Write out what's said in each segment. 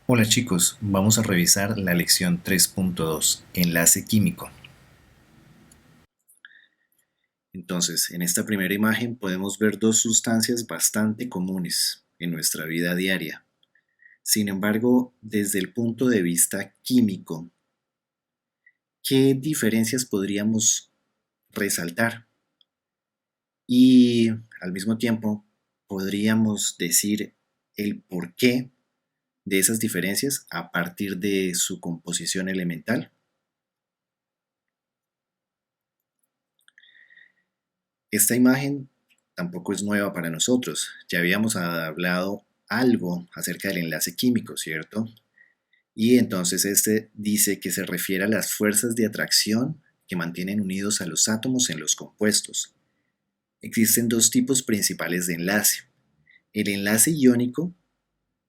Hola chicos, vamos a revisar la lección 3.2, enlace químico. Entonces, en esta primera imagen podemos ver dos sustancias bastante comunes en nuestra vida diaria. Sin embargo, desde el punto de vista químico, ¿qué diferencias podríamos resaltar? Y al mismo tiempo, podríamos decir el porqué de esas diferencias a partir de su composición elemental. Esta imagen tampoco es nueva para nosotros. Ya habíamos hablado algo acerca del enlace químico, ¿cierto? Y entonces este dice que se refiere a las fuerzas de atracción que mantienen unidos a los átomos en los compuestos. Existen dos tipos principales de enlace. El enlace iónico,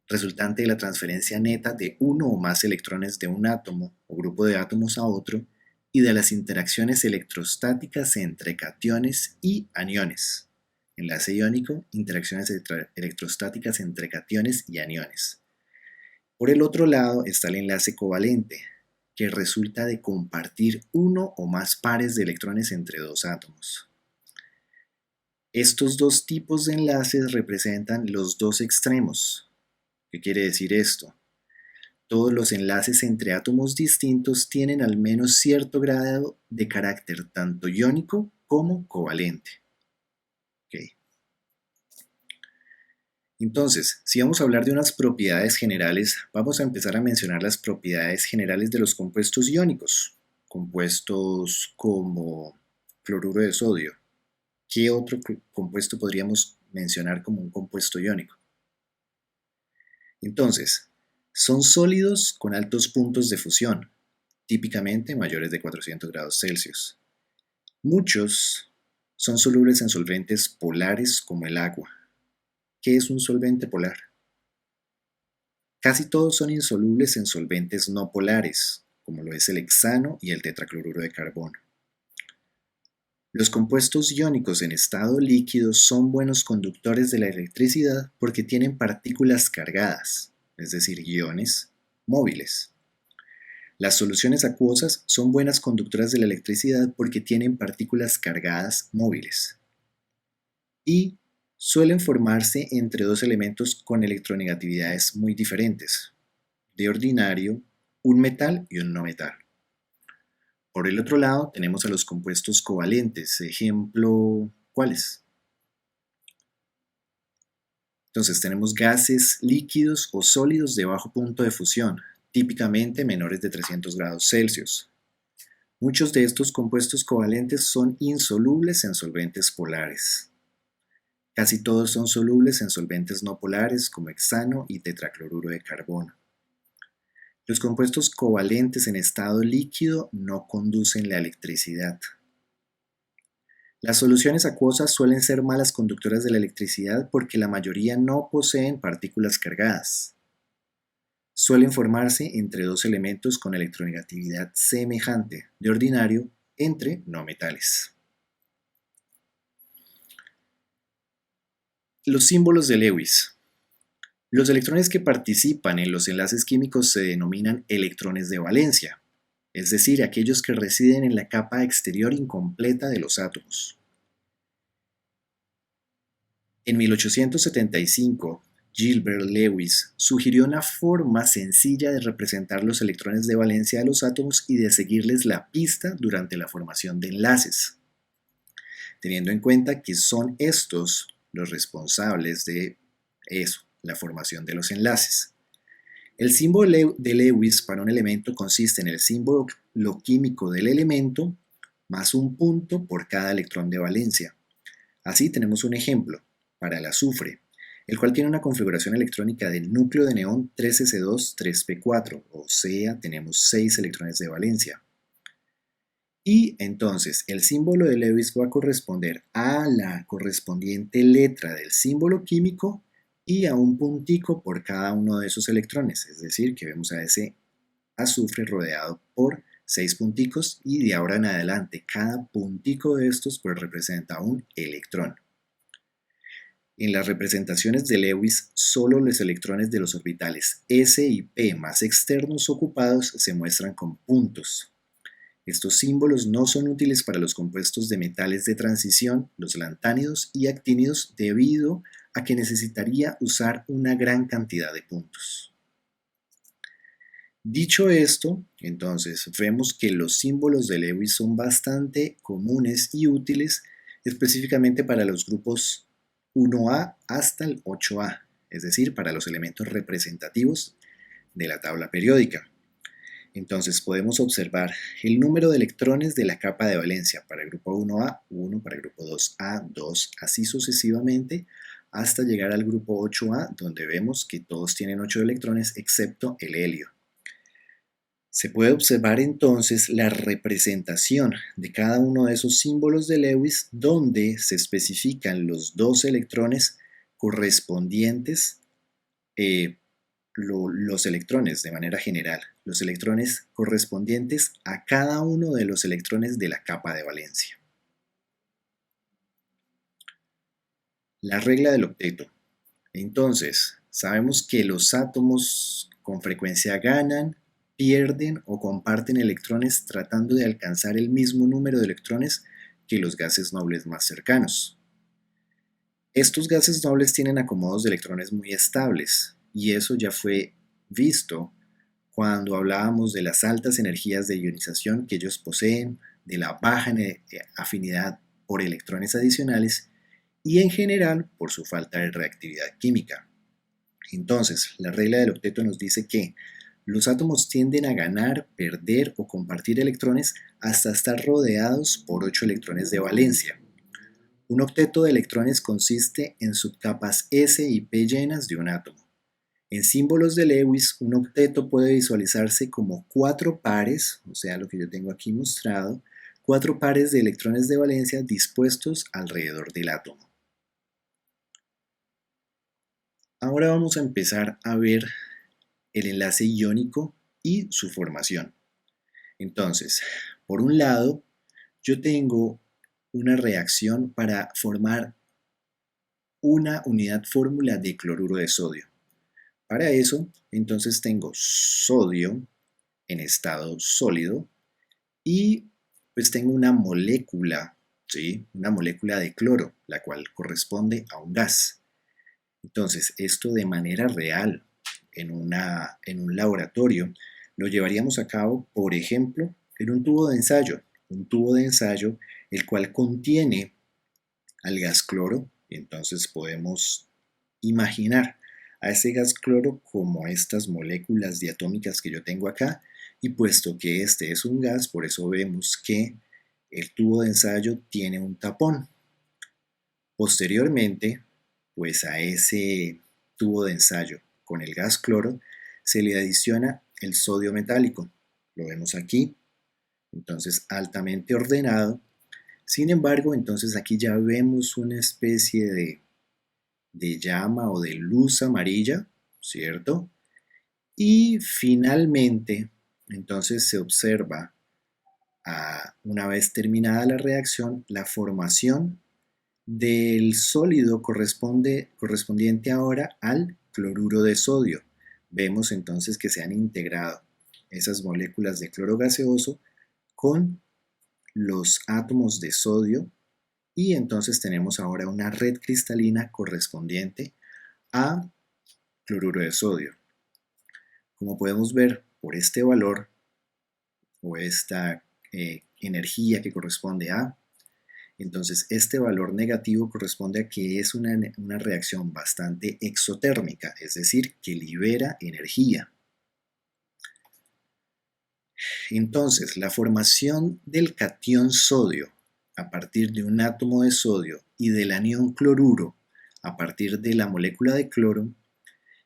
resultante de la transferencia neta de uno o más electrones de un átomo o grupo de átomos a otro, y de las interacciones electrostáticas entre cationes y aniones. Enlace iónico, interacciones electrostáticas entre cationes y aniones. Por el otro lado está el enlace covalente, que resulta de compartir uno o más pares de electrones entre dos átomos. Estos dos tipos de enlaces representan los dos extremos. ¿Qué quiere decir esto? Todos los enlaces entre átomos distintos tienen al menos cierto grado de carácter tanto iónico como covalente. Okay. Entonces, si vamos a hablar de unas propiedades generales, vamos a empezar a mencionar las propiedades generales de los compuestos iónicos. Compuestos como cloruro de sodio. ¿Qué otro compuesto podríamos mencionar como un compuesto iónico? Entonces, son sólidos con altos puntos de fusión, típicamente mayores de 400 grados Celsius. Muchos son solubles en solventes polares como el agua. ¿Qué es un solvente polar? Casi todos son insolubles en solventes no polares, como lo es el hexano y el tetracloruro de carbono. Los compuestos iónicos en estado líquido son buenos conductores de la electricidad porque tienen partículas cargadas, es decir, iones móviles. Las soluciones acuosas son buenas conductoras de la electricidad porque tienen partículas cargadas móviles. Y suelen formarse entre dos elementos con electronegatividades muy diferentes. De ordinario, un metal y un no metal. Por el otro lado, tenemos a los compuestos covalentes. Ejemplo, ¿cuáles? Entonces tenemos gases líquidos o sólidos de bajo punto de fusión, típicamente menores de 300 grados Celsius. Muchos de estos compuestos covalentes son insolubles en solventes polares. Casi todos son solubles en solventes no polares como hexano y tetracloruro de carbono. Los compuestos covalentes en estado líquido no conducen la electricidad. Las soluciones acuosas suelen ser malas conductoras de la electricidad porque la mayoría no poseen partículas cargadas. Suelen formarse entre dos elementos con electronegatividad semejante, de ordinario, entre no metales. Los símbolos de Lewis. Los electrones que participan en los enlaces químicos se denominan electrones de valencia, es decir, aquellos que residen en la capa exterior incompleta de los átomos. En 1875, Gilbert Lewis sugirió una forma sencilla de representar los electrones de valencia de los átomos y de seguirles la pista durante la formación de enlaces, teniendo en cuenta que son estos los responsables de eso, la formación de los enlaces. El símbolo de Lewis para un elemento consiste en el símbolo químico del elemento más un punto por cada electrón de valencia. Así tenemos un ejemplo para el azufre, el cual tiene una configuración electrónica de núcleo de neón 3s2-3p4, o sea, tenemos 6 electrones de valencia. Y entonces el símbolo de Lewis va a corresponder a la correspondiente letra del símbolo químico y a un puntico por cada uno de esos electrones, es decir, que vemos a ese azufre rodeado por 6 punticos y de ahora en adelante cada puntico de estos pues representa un electrón. En las representaciones de Lewis, solo los electrones de los orbitales s y p más externos ocupados se muestran con puntos. Estos símbolos no son útiles para los compuestos de metales de transición, los lantánidos y actínidos, debido a que necesitaría usar una gran cantidad de puntos. Dicho esto, entonces vemos que los símbolos de Lewis son bastante comunes y útiles específicamente para los grupos 1A hasta el 8A, es decir, para los elementos representativos de la tabla periódica. Entonces podemos observar el número de electrones de la capa de valencia para el grupo 1A, 1, para el grupo 2A, 2, así sucesivamente, hasta llegar al grupo 8A, donde vemos que todos tienen 8 electrones excepto el helio. Se puede observar entonces la representación de cada uno de esos símbolos de Lewis, donde se especifican los 2 electrones correspondientes, los electrones de manera general, los electrones correspondientes a cada uno de los electrones de la capa de valencia. La regla del octeto. Entonces, sabemos que los átomos con frecuencia ganan, pierden o comparten electrones tratando de alcanzar el mismo número de electrones que los gases nobles más cercanos. Estos gases nobles tienen acomodos de electrones muy estables, y eso ya fue visto cuando hablábamos de las altas energías de ionización que ellos poseen, de la baja afinidad por electrones adicionales y en general por su falta de reactividad química. Entonces, la regla del octeto nos dice que los átomos tienden a ganar, perder o compartir electrones hasta estar rodeados por 8 electrones de valencia. Un octeto de electrones consiste en subcapas S y P llenas de un átomo. En símbolos de Lewis, un octeto puede visualizarse como 4 pares, o sea, lo que yo tengo aquí mostrado, 4 pares de electrones de valencia dispuestos alrededor del átomo. Ahora vamos a empezar a ver el enlace iónico y su formación. Entonces, por un lado, yo tengo una reacción para formar una unidad fórmula de cloruro de sodio. Para eso, entonces tengo sodio en estado sólido y pues tengo una molécula, ¿sí? Una molécula de cloro, la cual corresponde a un gas. Entonces, esto de manera real en un laboratorio lo llevaríamos a cabo, por ejemplo, en un tubo de ensayo el cual contiene al gas cloro. Entonces podemos imaginar a ese gas cloro como estas moléculas diatómicas que yo tengo acá, y puesto que este es un gas, por eso vemos que el tubo de ensayo tiene un tapón. Posteriormente, pues a ese tubo de ensayo con el gas cloro se le adiciona el sodio metálico. Lo vemos aquí, entonces altamente ordenado. Sin embargo, entonces aquí ya vemos una especie de llama o de luz amarilla, ¿cierto? Y finalmente, entonces se observa, una vez terminada la reacción, la formación del sólido correspondiente ahora al cloruro de sodio. Vemos entonces que se han integrado esas moléculas de cloro gaseoso con los átomos de sodio, y entonces tenemos ahora una red cristalina correspondiente a cloruro de sodio. Como podemos ver por este valor o esta energía que corresponde a, entonces este valor negativo corresponde a que es una reacción bastante exotérmica, es decir, que libera energía. Entonces, la formación del catión sodio a partir de un átomo de sodio y del anión cloruro a partir de la molécula de cloro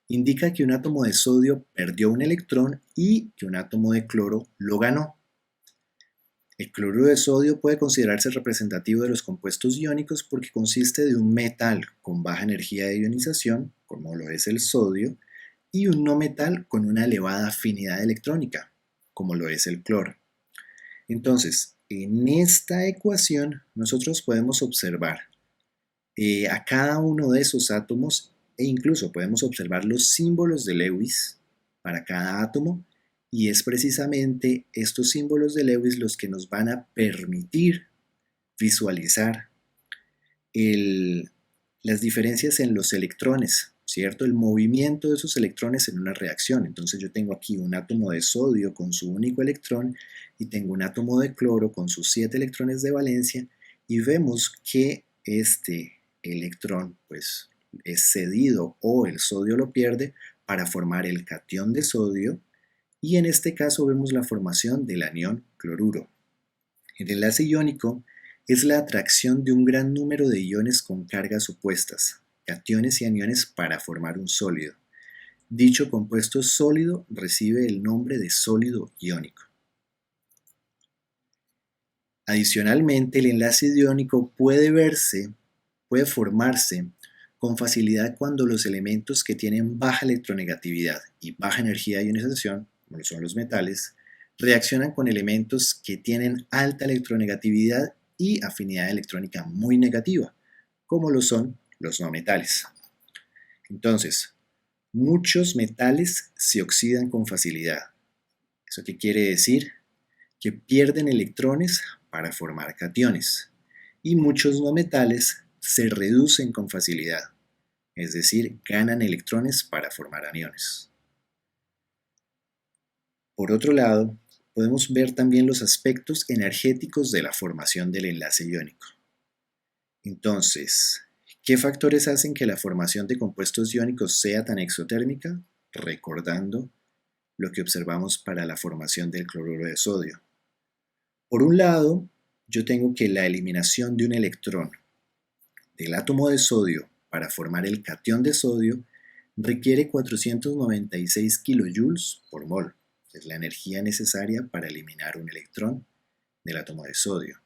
indica que un átomo de sodio perdió un electrón y que un átomo de cloro lo ganó. El cloruro de sodio puede considerarse representativo de los compuestos iónicos porque consiste de un metal con baja energía de ionización, como lo es el sodio, y un no metal con una elevada afinidad electrónica, como lo es el cloro. Entonces, en esta ecuación nosotros podemos observar a cada uno de esos átomos e incluso podemos observar los símbolos de Lewis para cada átomo y es precisamente estos símbolos de Lewis los que nos van a permitir visualizar el, las diferencias en los electrones, ¿cierto? El movimiento de esos electrones en una reacción. Entonces yo tengo aquí un átomo de sodio con su único electrón y tengo un átomo de cloro con sus 7 electrones de valencia y vemos que este electrón pues es cedido o el sodio lo pierde para formar el catión de sodio y en este caso vemos la formación del anión cloruro. El enlace iónico es la atracción de un gran número de iones con cargas opuestas, cationes y aniones para formar un sólido. Dicho compuesto sólido recibe el nombre de sólido iónico. Adicionalmente, el enlace iónico puede formarse con facilidad cuando los elementos que tienen baja electronegatividad y baja energía de ionización, como son los metales, reaccionan con elementos que tienen alta electronegatividad y afinidad electrónica muy negativa, como lo son los no metales. Entonces, muchos metales se oxidan con facilidad. ¿Eso qué quiere decir? Que pierden electrones para formar cationes y muchos no metales se reducen con facilidad, es decir, ganan electrones para formar aniones. Por otro lado, podemos ver también los aspectos energéticos de la formación del enlace iónico. Entonces, ¿qué factores hacen que la formación de compuestos iónicos sea tan exotérmica? Recordando lo que observamos para la formación del cloruro de sodio. Por un lado, yo tengo que la eliminación de un electrón del átomo de sodio para formar el catión de sodio requiere 496 kilojoules por mol, que es la energía necesaria para eliminar un electrón del átomo de sodio.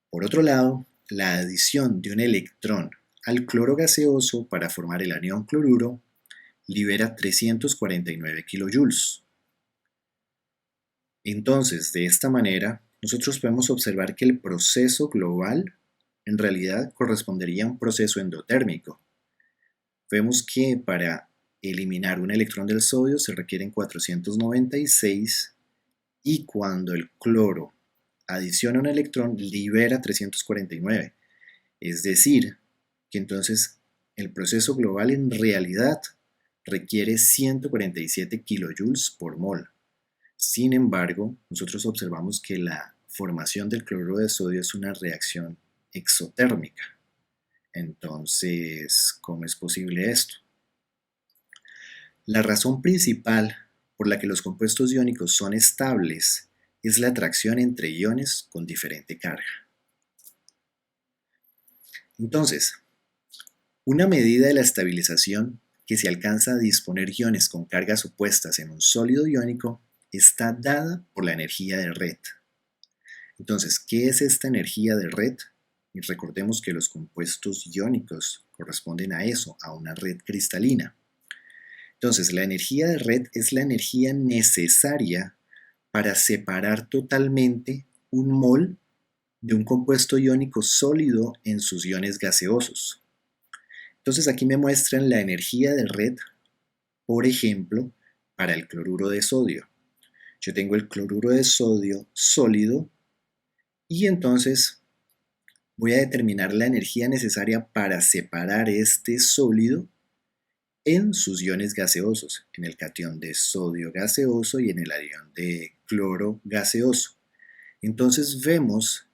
Por otro lado, la adición de un electrón al cloro gaseoso para formar el anión cloruro libera 349 kilojoules. Entonces, de esta manera, nosotros podemos observar que el proceso global en realidad correspondería a un proceso endotérmico. Vemos que para eliminar un electrón del sodio se requieren 496 y cuando el cloro adiciona un electrón libera 349. Es decir, que entonces el proceso global en realidad requiere 147 kilojoules por mol. Sin embargo, nosotros observamos que la formación del cloruro de sodio es una reacción exotérmica. Entonces, ¿cómo es posible esto? La razón principal por la que los compuestos iónicos son estables es la atracción entre iones con diferente carga. Entonces, una medida de la estabilización que se alcanza a disponer iones con cargas opuestas en un sólido iónico está dada por la energía de red. Entonces, ¿qué es esta energía de red? Y recordemos que los compuestos iónicos corresponden a eso, a una red cristalina. Entonces, la energía de red es la energía necesaria para separar totalmente un mol de un compuesto iónico sólido en sus iones gaseosos. Entonces, aquí me muestran la energía de red, por ejemplo, para el cloruro de sodio. Yo tengo el cloruro de sodio sólido y entonces voy a determinar la energía necesaria para separar este sólido en sus iones gaseosos, en el catión de sodio gaseoso y en el anión de cloro gaseoso. Entonces vemos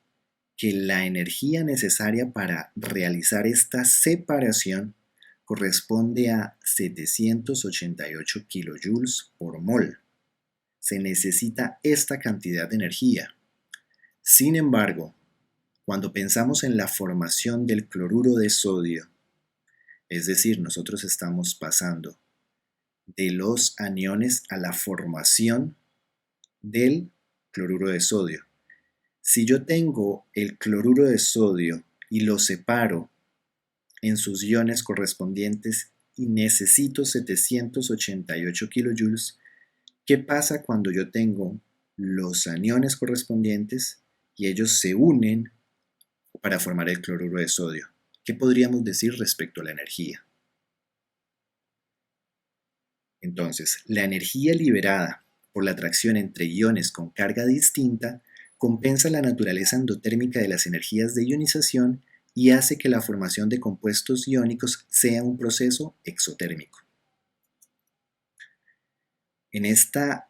que la energía necesaria para realizar esta separación corresponde a 788 kilojoules por mol. Se necesita esta cantidad de energía. Sin embargo, cuando pensamos en la formación del cloruro de sodio, es decir, nosotros estamos pasando de los aniones a la formación del cloruro de sodio. Si yo tengo el cloruro de sodio y lo separo en sus iones correspondientes y necesito 788 kilojoules, ¿qué pasa cuando yo tengo los aniones correspondientes y ellos se unen para formar el cloruro de sodio? ¿Qué podríamos decir respecto a la energía? Entonces, la energía liberada por la atracción entre iones con carga distinta compensa la naturaleza endotérmica de las energías de ionización y hace que la formación de compuestos iónicos sea un proceso exotérmico. En esta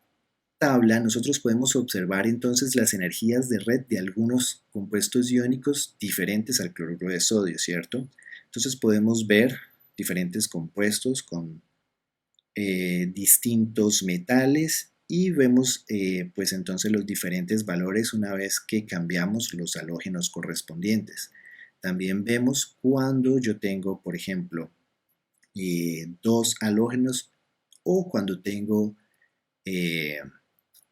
tabla nosotros podemos observar entonces las energías de red de algunos compuestos iónicos diferentes al cloruro de sodio, ¿cierto? Entonces podemos ver diferentes compuestos con distintos metales y vemos pues entonces los diferentes valores una vez que cambiamos los halógenos correspondientes. También vemos cuando yo tengo, por ejemplo, dos halógenos o cuando tengo eh,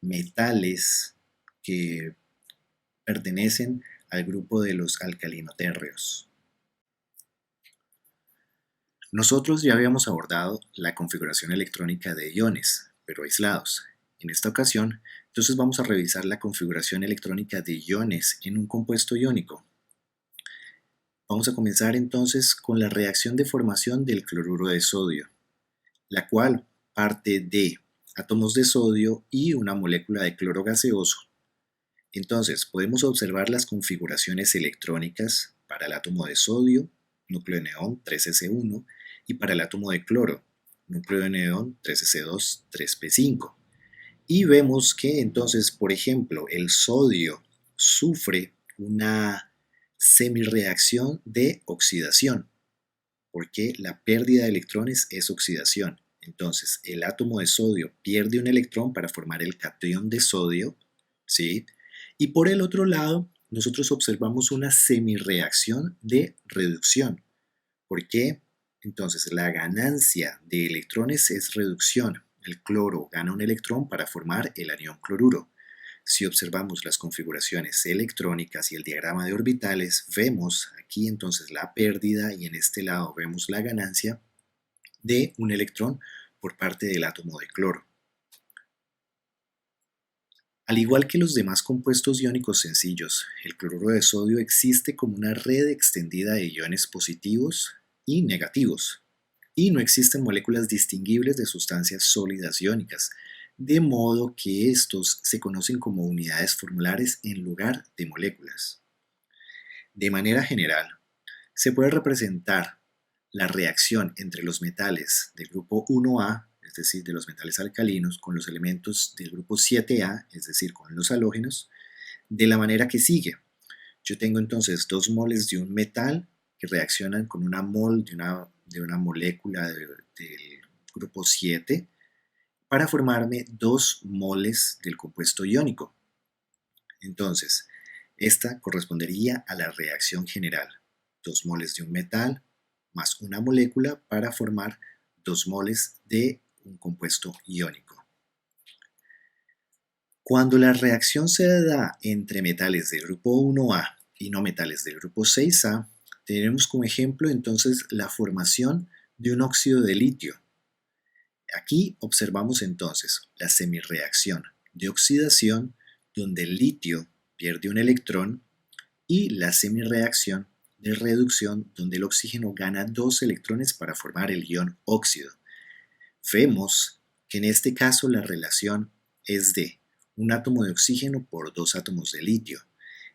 metales que pertenecen al grupo de los alcalinotérreos. Nosotros ya habíamos abordado la configuración electrónica de iones, pero aislados. En esta ocasión, entonces vamos a revisar la configuración electrónica de iones en un compuesto iónico. Vamos a comenzar entonces con la reacción de formación del cloruro de sodio, la cual parte de átomos de sodio y una molécula de cloro gaseoso. Entonces, podemos observar las configuraciones electrónicas para el átomo de sodio, núcleo de neón 3s1, y para el átomo de cloro, núcleo de neón 3s2, 3p5. Y vemos que entonces, por ejemplo, el sodio sufre una semirreacción de oxidación, porque la pérdida de electrones es oxidación. Entonces, el átomo de sodio pierde un electrón para formar el catión de sodio, ¿sí? Y por el otro lado, nosotros observamos una semirreacción de reducción. ¿Por qué? Entonces, la ganancia de electrones es reducción. El cloro gana un electrón para formar el anión cloruro. Si observamos las configuraciones electrónicas y el diagrama de orbitales, vemos aquí entonces la pérdida y en este lado vemos la ganancia de un electrón por parte del átomo de cloro. Al igual que los demás compuestos iónicos sencillos, el cloruro de sodio existe como una red extendida de iones positivos y negativos, y no existen moléculas distinguibles de sustancias sólidas iónicas, de modo que estos se conocen como unidades formulares en lugar de moléculas. De manera general, se puede representar la reacción entre los metales del grupo 1A, es decir, de los metales alcalinos, con los elementos del grupo 7A, es decir, con los halógenos, de la manera que sigue. Yo tengo entonces 2 moles de un metal que reaccionan con una mol de una molécula del grupo 7 para formarme 2 moles del compuesto iónico. Entonces, esta correspondería a la reacción general. 2 moles de un metal más una molécula para formar 2 moles de un compuesto iónico. Cuando la reacción se da entre metales del grupo 1A y no metales del grupo 6A, tenemos como ejemplo entonces la formación de un óxido de litio. Aquí observamos entonces la semirreacción de oxidación donde el litio pierde un electrón y la semirreacción de reducción donde el oxígeno gana 2 electrones para formar el ion óxido. Vemos que en este caso la relación es de un átomo de oxígeno por 2 átomos de litio.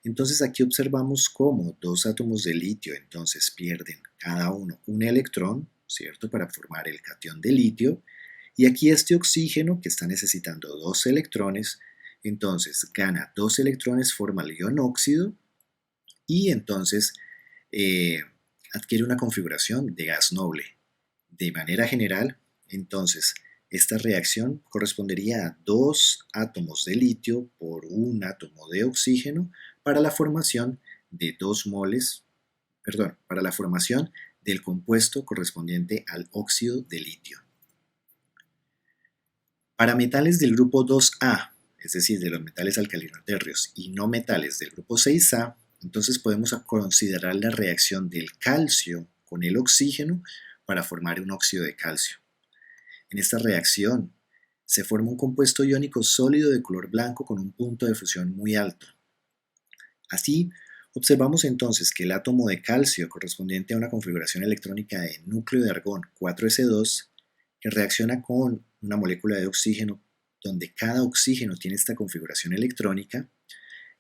Entonces aquí observamos cómo 2 átomos de litio entonces pierden cada uno un electrón, ¿cierto? Para formar el catión de litio. Y aquí este oxígeno que está necesitando 2 electrones, entonces gana 2 electrones, forma el ion óxido y entonces adquiere una configuración de gas noble. De manera general, entonces, esta reacción correspondería a 2 átomos de litio por un átomo de oxígeno para la formación de 2 moles, para la formación del compuesto correspondiente al óxido de litio. Para metales del grupo 2A, es decir, de los metales alcalinotérreos y no metales del grupo 6A, entonces podemos considerar la reacción del calcio con el oxígeno para formar un óxido de calcio. En esta reacción se forma un compuesto iónico sólido de color blanco con un punto de fusión muy alto. Así, Observamos entonces que el átomo de calcio correspondiente a una configuración electrónica de núcleo de argón 4s2, que reacciona con una molécula de oxígeno donde cada oxígeno tiene esta configuración electrónica,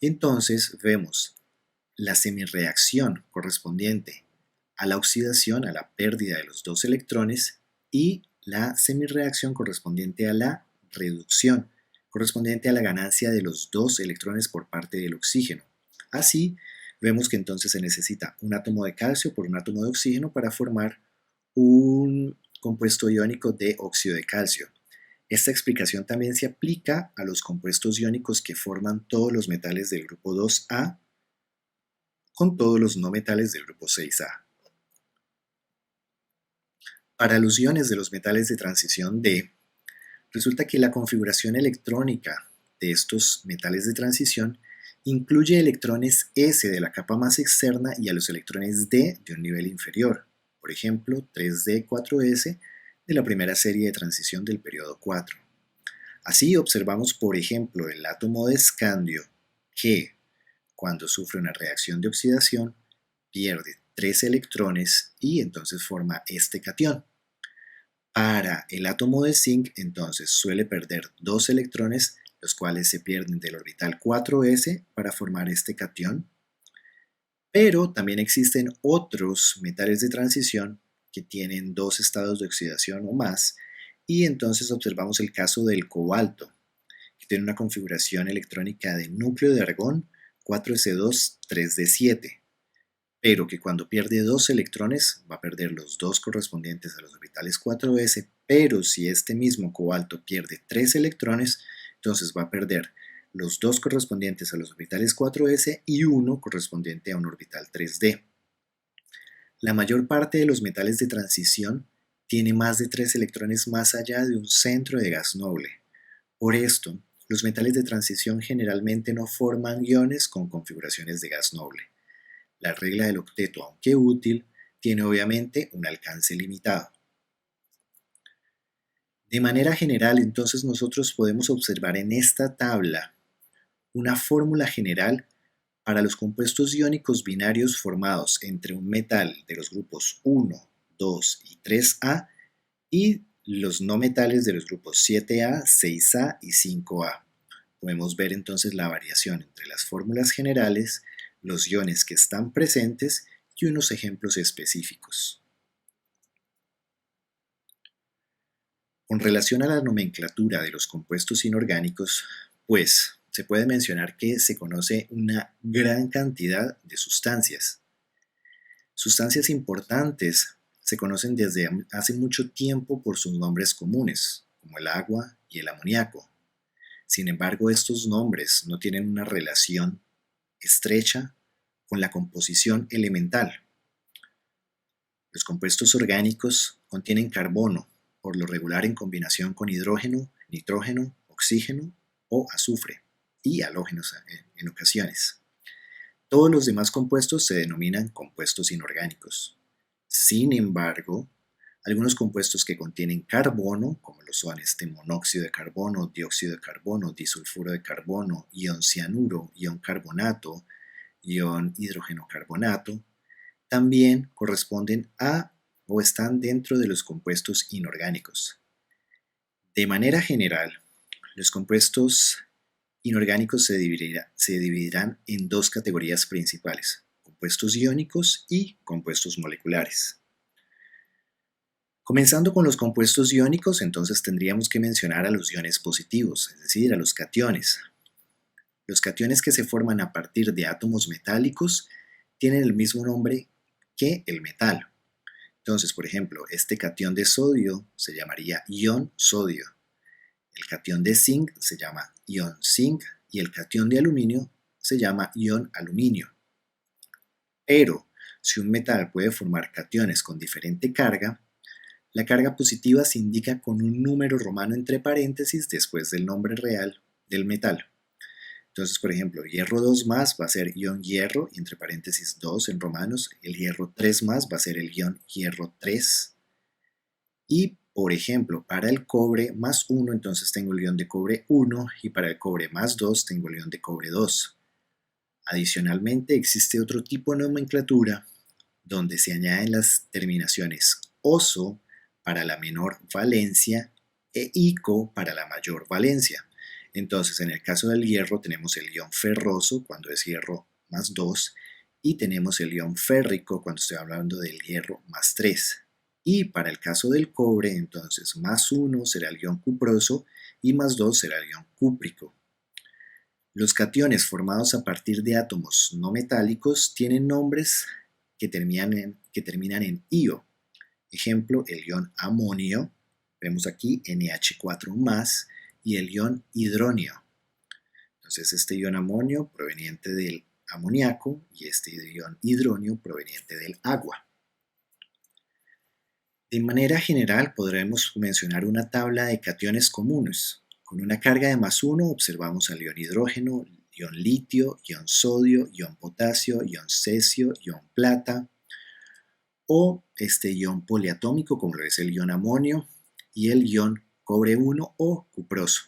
entonces vemos la semirreacción correspondiente a la oxidación, a la pérdida de los dos electrones, y la semirreacción correspondiente a la reducción, correspondiente a la ganancia de los dos electrones por parte del oxígeno. Así, vemos que entonces se necesita un átomo de calcio por un átomo de oxígeno para formar un compuesto iónico de óxido de calcio. Esta explicación también se aplica a los compuestos iónicos que forman todos los metales del grupo 2A con todos los no metales del grupo 6A. Para los iones de los metales de transición D, resulta que la configuración electrónica de estos metales de transición incluye electrones S de la capa más externa y a los electrones D de un nivel inferior, por ejemplo 3D4S de la primera serie de transición del periodo 4. Así observamos, por ejemplo, el átomo de escandio que, cuando sufre una reacción de oxidación, pierde 3 electrones y entonces forma este catión. Para el átomo de zinc, entonces, suele perder 2 electrones, los cuales se pierden del orbital 4s para formar este catión. Pero también existen otros metales de transición que tienen 2 estados de oxidación o más, y entonces observamos el caso del cobalto, que tiene una configuración electrónica de núcleo de argón 4s2 3d7, pero que cuando pierde 2 electrones va a perder los 2 correspondientes a los orbitales 4s, pero si este mismo cobalto pierde 3 electrones, entonces va a perder los 2 correspondientes a los orbitales 4s y 1 correspondiente a un orbital 3d. La mayor parte de los metales de transición tiene más de 3 electrones más allá de un centro de gas noble. Por esto, los metales de transición generalmente no forman iones con configuraciones de gas noble. La regla del octeto, aunque útil, tiene obviamente un alcance limitado. De manera general, entonces nosotros podemos observar en esta tabla una fórmula general para los compuestos iónicos binarios formados entre un metal de los grupos 1, 2 y 3A y los no metales de los grupos 7A, 6A y 5A. Podemos ver entonces la variación entre las fórmulas generales, los iones que están presentes y unos ejemplos específicos. Con relación a la nomenclatura de los compuestos inorgánicos, pues se puede mencionar que se conoce una gran cantidad de sustancias. Sustancias importantes se conocen desde hace mucho tiempo por sus nombres comunes, como el agua y el amoníaco. Sin embargo, estos nombres no tienen una relación estrecha con la composición elemental. Los compuestos orgánicos contienen carbono, por lo regular en combinación con hidrógeno, nitrógeno, oxígeno o azufre, y halógenos en ocasiones. Todos los demás compuestos se denominan compuestos inorgánicos. Sin embargo, algunos compuestos que contienen carbono, como lo son monóxido de carbono, dióxido de carbono, disulfuro de carbono, ion cianuro, ion carbonato, ion hidrógeno carbonato, también corresponden a o están dentro de los compuestos inorgánicos. De manera general, los compuestos inorgánicos se dividirán en dos categorías principales: compuestos iónicos y compuestos moleculares. Comenzando con los compuestos iónicos, entonces tendríamos que mencionar a los iones positivos, es decir, a los cationes. Los cationes que se forman a partir de átomos metálicos tienen el mismo nombre que el metal. Entonces, por ejemplo, este catión de sodio se llamaría ion sodio. El catión de zinc se llama ion zinc y el catión de aluminio se llama ion aluminio. Pero, si un metal puede formar cationes con diferente carga, la carga positiva se indica con un número romano entre paréntesis después del nombre real del metal. Entonces, por ejemplo, hierro 2 más va a ser ion hierro, y entre paréntesis 2 en romanos. El hierro 3 más va a ser el ion hierro 3. Y, por ejemplo, para el cobre más 1, entonces tengo el ion de cobre 1, y para el cobre más 2 tengo el ion de cobre 2. Adicionalmente, existe otro tipo de nomenclatura donde se añaden las terminaciones oso para la menor valencia e ico para la mayor valencia. Entonces, en el caso del hierro tenemos el ion ferroso cuando es hierro más 2 y tenemos el ion férrico cuando estoy hablando del hierro más 3. Y para el caso del cobre, entonces más 1 será el ion cuproso y más 2 será el ion cúprico. Los cationes formados a partir de átomos no metálicos tienen nombres que terminan en io. Ejemplo, el ion amonio, vemos aquí NH4+, y el ion hidronio. Entonces este ion amonio proveniente del amoníaco y este ion hidronio proveniente del agua. De manera general podremos mencionar una tabla de cationes comunes. Con una carga de más 1 observamos al ion hidrógeno, ion litio, ion sodio, ion potasio, ion cesio, ion plata, o este ion poliatómico como lo es el ion amonio y el ion cobre 1 o cuproso.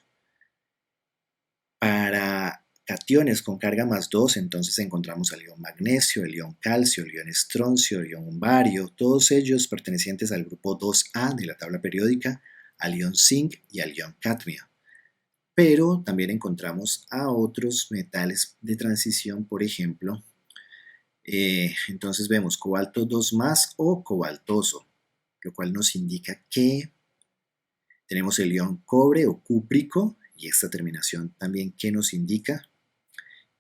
Para cationes con carga más 2, entonces encontramos al ion magnesio, el ion calcio, el ion estroncio, el ion bario, todos ellos pertenecientes al grupo 2A de la tabla periódica, al ion zinc y al ion cadmio. Pero también encontramos a otros metales de transición, por ejemplo, entonces vemos cobalto 2 más o cobaltoso, lo cual nos indica que tenemos el ion cobre o cúprico, y esta terminación también que nos indica,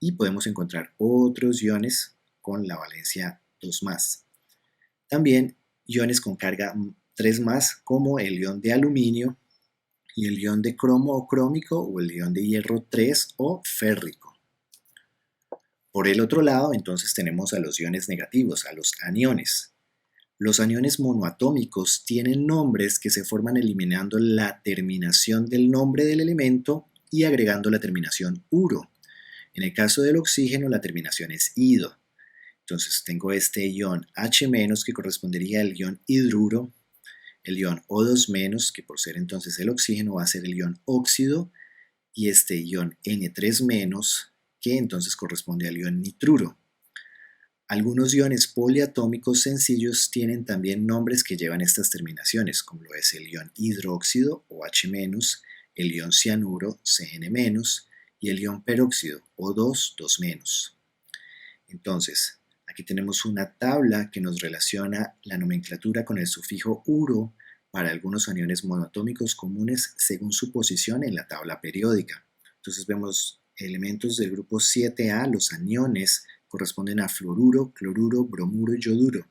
y podemos encontrar otros iones con la valencia 2 más. También iones con carga 3 más, como el ion de aluminio y el ion de cromo o crómico o el ion de hierro 3 o férrico. Por el otro lado, entonces tenemos a los iones negativos, a los aniones. Los aniones monoatómicos tienen nombres que se forman eliminando la terminación del nombre del elemento y agregando la terminación uro. En el caso del oxígeno, la terminación es ido. Entonces tengo este ion H- que correspondería al ion hidruro, el ion O2-, que por ser entonces el oxígeno va a ser el ion óxido, y este ion N3-, que entonces corresponde al ion nitruro. Algunos iones poliatómicos sencillos tienen también nombres que llevan estas terminaciones, como lo es el ion hidróxido o H-, el ion cianuro Cn-, y el ion peróxido O2, 2-. Entonces, aquí tenemos una tabla que nos relaciona la nomenclatura con el sufijo uro para algunos aniones monoatómicos comunes según su posición en la tabla periódica. Entonces vemos elementos del grupo 7A, los aniones corresponden a fluoruro, cloruro, bromuro y yoduro.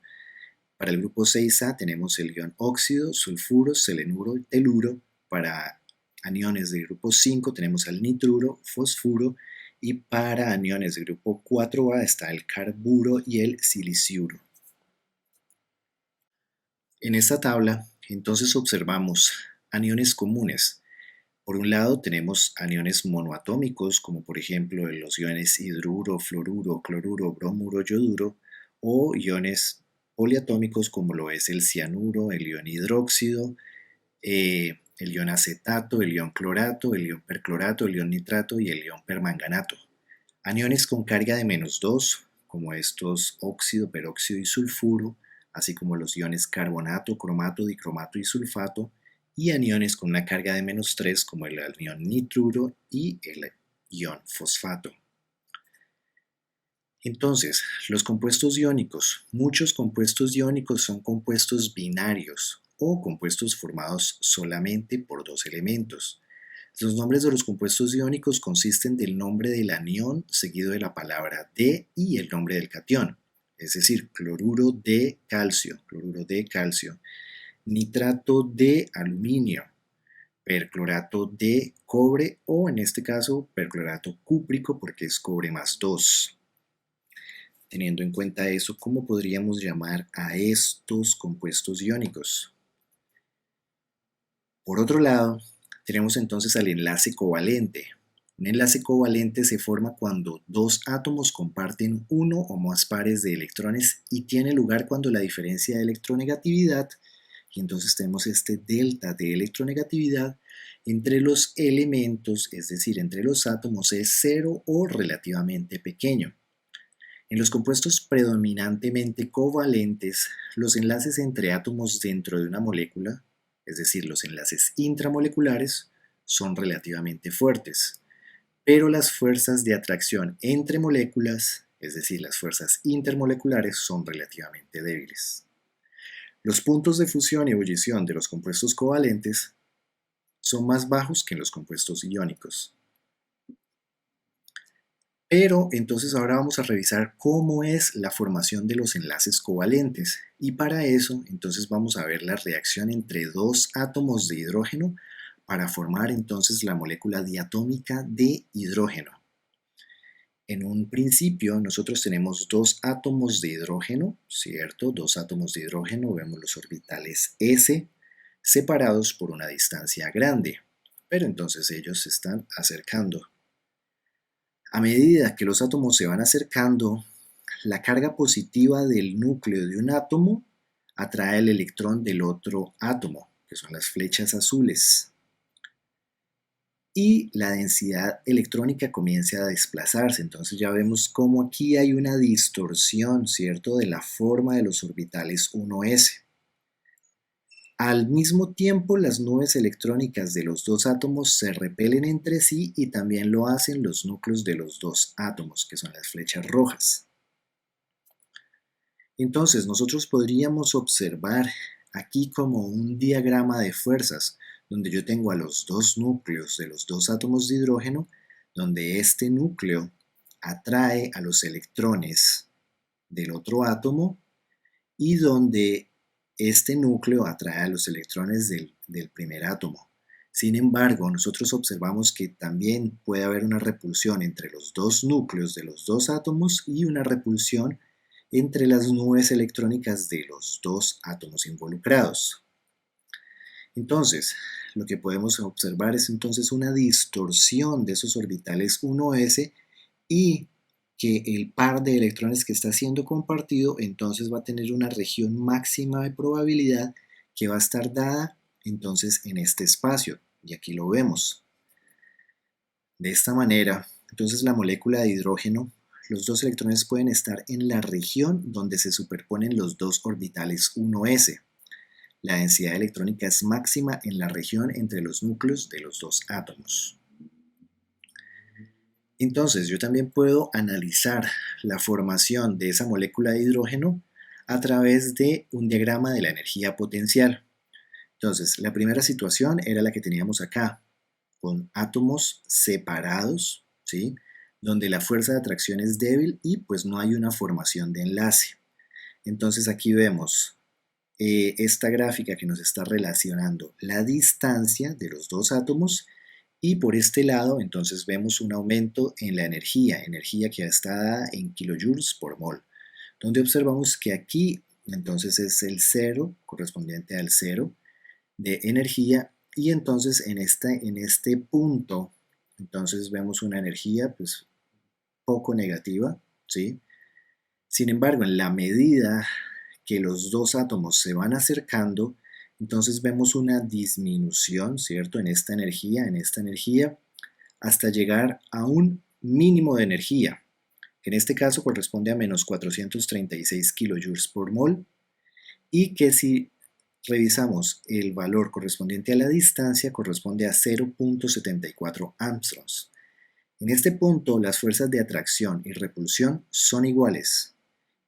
Para el grupo 6A tenemos el ion óxido, sulfuro, selenuro y teluro. Para aniones del grupo 5 tenemos al nitruro, fosfuro, y para aniones del grupo 4A está el carburo y el siliciuro. En esta tabla entonces observamos aniones comunes. Por un lado tenemos aniones monoatómicos, como por ejemplo los iones hidruro, fluoruro, cloruro, bromuro, yoduro, o iones poliatómicos como lo es el cianuro, el ion hidróxido, el ion acetato, el ion clorato, el ion perclorato, el ion nitrato y el ion permanganato. Aniones con carga de -2, como estos óxido, peróxido y sulfuro, así como los iones carbonato, cromato, dicromato y sulfato, y aniones con una carga de -3 como el ion nitruro y el ion fosfato. Entonces, los compuestos iónicos. Muchos compuestos iónicos son compuestos binarios o compuestos formados solamente por dos elementos. Los nombres de los compuestos iónicos consisten del nombre del anión seguido de la palabra de y el nombre del catión, es decir, cloruro de calcio, nitrato de aluminio, perclorato de cobre o en este caso perclorato cúprico porque es cobre más 2. Teniendo en cuenta eso, ¿cómo podríamos llamar a estos compuestos iónicos? Por otro lado, tenemos entonces al enlace covalente. Un enlace covalente se forma cuando dos átomos comparten uno o más pares de electrones y tiene lugar cuando la diferencia de electronegatividad, y entonces tenemos este delta de electronegatividad entre los elementos, es decir, entre los átomos, es cero o relativamente pequeño. En los compuestos predominantemente covalentes, los enlaces entre átomos dentro de una molécula, es decir, los enlaces intramoleculares, son relativamente fuertes, pero las fuerzas de atracción entre moléculas, es decir, las fuerzas intermoleculares, son relativamente débiles. Los puntos de fusión y ebullición de los compuestos covalentes son más bajos que en los compuestos iónicos. Pero entonces ahora vamos a revisar cómo es la formación de los enlaces covalentes, y para eso entonces vamos a ver la reacción entre dos átomos de hidrógeno para formar entonces la molécula diatómica de hidrógeno. En un principio nosotros tenemos dos átomos de hidrógeno, ¿cierto? Dos átomos de hidrógeno, vemos los orbitales S separados por una distancia grande, pero entonces ellos se están acercando. A medida que los átomos se van acercando, la carga positiva del núcleo de un átomo atrae el electrón del otro átomo, que son las flechas azules. Y la densidad electrónica comienza a desplazarse. Entonces ya vemos cómo aquí hay una distorsión, ¿cierto?, de la forma de los orbitales 1s. Al mismo tiempo, las nubes electrónicas de los dos átomos se repelen entre sí y también lo hacen los núcleos de los dos átomos, que son las flechas rojas. Entonces, nosotros podríamos observar aquí como un diagrama de fuerzas, donde yo tengo a los dos núcleos de los dos átomos de hidrógeno, donde este núcleo atrae a los electrones del otro átomo y donde este núcleo atrae a los electrones del primer átomo. Sin embargo, nosotros observamos que también puede haber una repulsión entre los dos núcleos de los dos átomos y una repulsión entre las nubes electrónicas de los dos átomos involucrados. Entonces, lo que podemos observar es entonces una distorsión de esos orbitales 1s y que el par de electrones que está siendo compartido entonces va a tener una región máxima de probabilidad que va a estar dada entonces en este espacio, y aquí lo vemos. De esta manera, entonces la molécula de hidrógeno, los dos electrones pueden estar en la región donde se superponen los dos orbitales 1s. La densidad electrónica es máxima en la región entre los núcleos de los dos átomos. Entonces, yo también puedo analizar la formación de esa molécula de hidrógeno a través de un diagrama de la energía potencial. Entonces, la primera situación era la que teníamos acá, con átomos separados, ¿sí?, donde la fuerza de atracción es débil y pues no hay una formación de enlace. Entonces aquí vemos esta gráfica que nos está relacionando la distancia de los dos átomos, y por este lado entonces vemos un aumento en la energía que está dada en kilojoules por mol, donde observamos que aquí entonces es el cero, correspondiente al cero de energía, y entonces en este punto entonces vemos una energía pues poco negativa, ¿sí? Sin embargo, en la medida que los dos átomos se van acercando, entonces vemos una disminución, ¿cierto?, en esta energía, hasta llegar a un mínimo de energía, que en este caso corresponde a menos 436 kilojoules por mol, y que si revisamos el valor correspondiente a la distancia, corresponde a 0.74 angstroms. En este punto, las fuerzas de atracción y repulsión son iguales,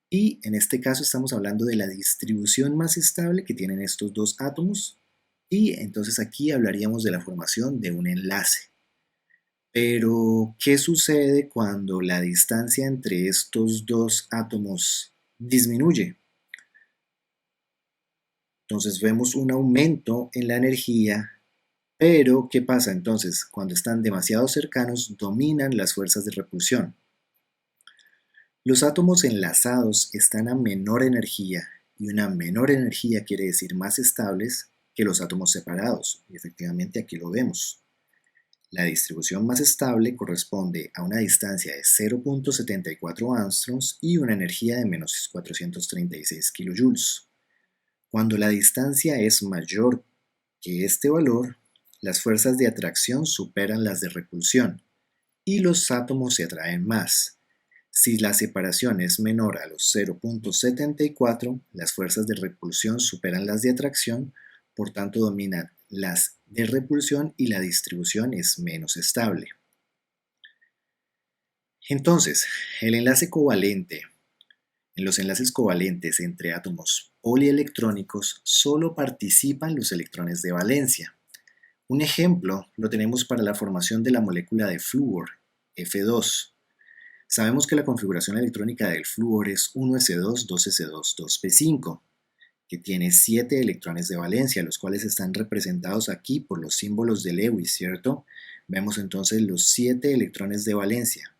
y en este caso estamos hablando de la distribución más estable que tienen estos dos átomos, y entonces aquí hablaríamos de la formación de un enlace. Pero, ¿qué sucede cuando la distancia entre estos dos átomos disminuye? Entonces vemos un aumento en la energía, pero ¿qué pasa entonces? Cuando están demasiado cercanos, dominan las fuerzas de repulsión. Los átomos enlazados están a menor energía, y una menor energía quiere decir más estables que los átomos separados, y efectivamente aquí lo vemos. La distribución más estable corresponde a una distancia de 0.74 angstroms y una energía de menos 436 kilojoules. Cuando la distancia es mayor que este valor, las fuerzas de atracción superan las de repulsión y los átomos se atraen más. Si la separación es menor a los 0,74, las fuerzas de repulsión superan las de atracción, por tanto dominan las de repulsión y la distribución es menos estable. Entonces, el enlace covalente. En los enlaces covalentes entre átomos polielectrónicos solo participan los electrones de valencia. Un ejemplo lo tenemos para la formación de la molécula de flúor, F2. Sabemos que la configuración electrónica del flúor es 1s2, 2s2, 2p5, que tiene 7 electrones de valencia, los cuales están representados aquí por los símbolos de Lewis, ¿cierto? Vemos entonces los 7 electrones de valencia.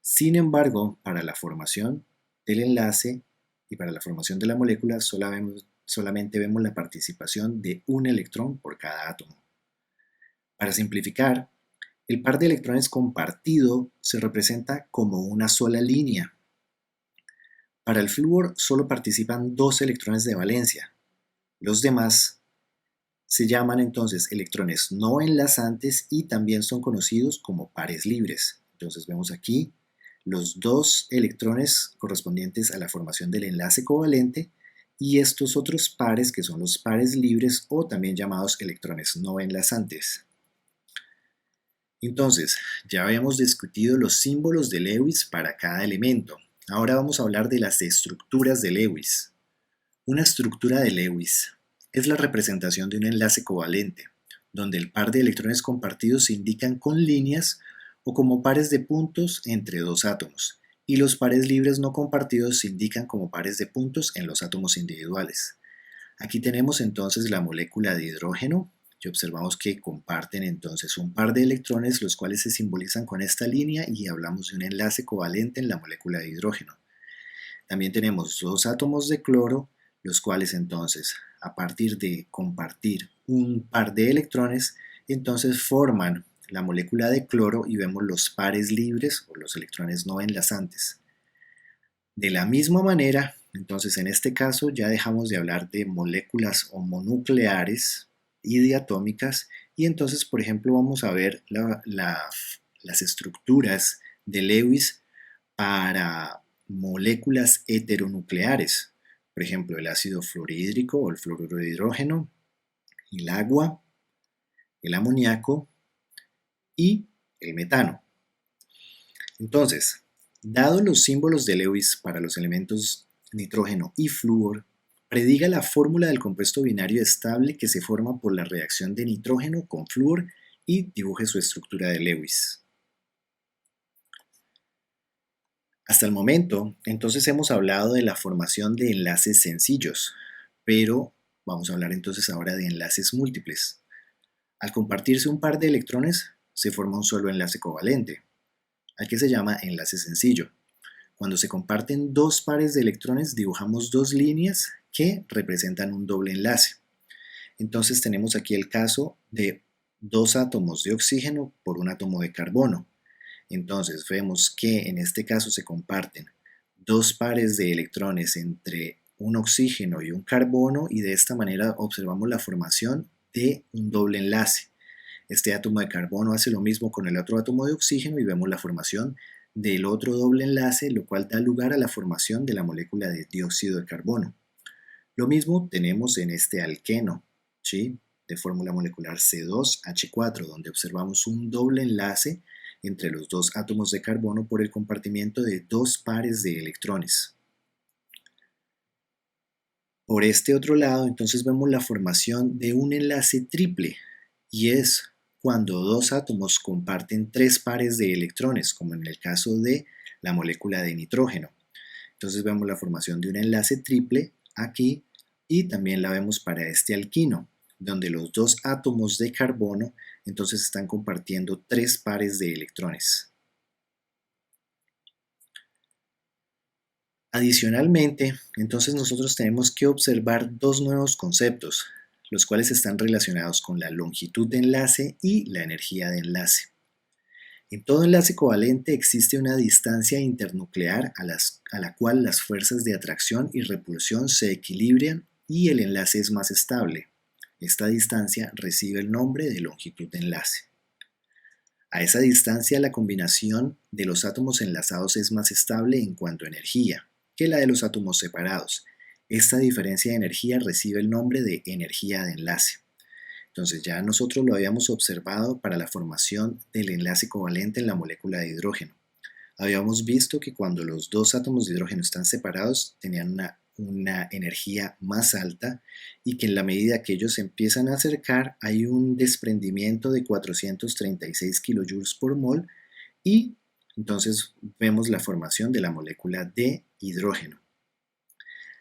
Sin embargo, para la formación del enlace y para la formación de la molécula solamente vemos la participación de un electrón por cada átomo. Para simplificar, el par de electrones compartido se representa como una sola línea. Para el flúor solo participan 2 electrones de valencia. Los demás se llaman entonces electrones no enlazantes y también son conocidos como pares libres. Entonces vemos aquí los 2 electrones correspondientes a la formación del enlace covalente y estos otros pares que son los pares libres o también llamados electrones no enlazantes. Entonces, ya habíamos discutido los símbolos de Lewis para cada elemento. Ahora vamos a hablar de las estructuras de Lewis. Una estructura de Lewis es la representación de un enlace covalente, donde el par de electrones compartidos se indican con líneas o como pares de puntos entre dos átomos, y los pares libres no compartidos se indican como pares de puntos en los átomos individuales. Aquí tenemos entonces la molécula de hidrógeno, y observamos que comparten entonces un par de electrones, los cuales se simbolizan con esta línea y hablamos de un enlace covalente en la molécula de hidrógeno. También tenemos 2 átomos de cloro, los cuales entonces, a partir de compartir un par de electrones, entonces forman la molécula de cloro y vemos los pares libres o los electrones no enlazantes. De la misma manera, entonces en este caso ya dejamos de hablar de moléculas homonucleares y diatómicas y entonces por ejemplo vamos a ver las estructuras de Lewis para moléculas heteronucleares, por ejemplo el ácido fluorhídrico o el fluoruro de hidrógeno, el agua, el amoníaco y el metano. Entonces, dado los símbolos de Lewis para los elementos nitrógeno y flúor, prediga la fórmula del compuesto binario estable que se forma por la reacción de nitrógeno con flúor y dibuje su estructura de Lewis. Hasta el momento, entonces hemos hablado de la formación de enlaces sencillos, pero vamos a hablar entonces ahora de enlaces múltiples. Al compartirse un par de electrones, se forma un solo enlace covalente, al que se llama enlace sencillo. Cuando se comparten 2 pares de electrones, dibujamos 2 líneas que representan un doble enlace. Entonces tenemos aquí el caso de 2 átomos de oxígeno por un átomo de carbono. Entonces vemos que en este caso se comparten 2 pares de electrones entre un oxígeno y un carbono y de esta manera observamos la formación de un doble enlace. Este átomo de carbono hace lo mismo con el otro átomo de oxígeno y vemos la formación del otro doble enlace, lo cual da lugar a la formación de la molécula de dióxido de carbono. Lo mismo tenemos en este alqueno, ¿sí?, de fórmula molecular C2H4, donde observamos un doble enlace entre los 2 átomos de carbono por el compartimiento de 2 pares de electrones. Por este otro lado, entonces vemos la formación de un enlace triple, y es cuando 2 átomos comparten 3 pares de electrones, como en el caso de la molécula de nitrógeno. Entonces vemos la formación de un enlace triple aquí y también la vemos para este alquino, donde los 2 átomos de carbono entonces están compartiendo 3 pares de electrones. Adicionalmente, entonces nosotros tenemos que observar 2 nuevos conceptos, los cuales están relacionados con la longitud de enlace y la energía de enlace. En todo enlace covalente existe una distancia internuclear a la cual las fuerzas de atracción y repulsión se equilibran y el enlace es más estable. Esta distancia recibe el nombre de longitud de enlace. A esa distancia, la combinación de los átomos enlazados es más estable en cuanto a energía que la de los átomos separados. Esta diferencia de energía recibe el nombre de energía de enlace. Entonces ya nosotros lo habíamos observado para la formación del enlace covalente en la molécula de hidrógeno. Habíamos visto que cuando los dos átomos de hidrógeno están separados tenían una energía más alta y que en la medida que ellos se empiezan a acercar hay un desprendimiento de 436 kilojoules por mol y entonces vemos la formación de la molécula de hidrógeno.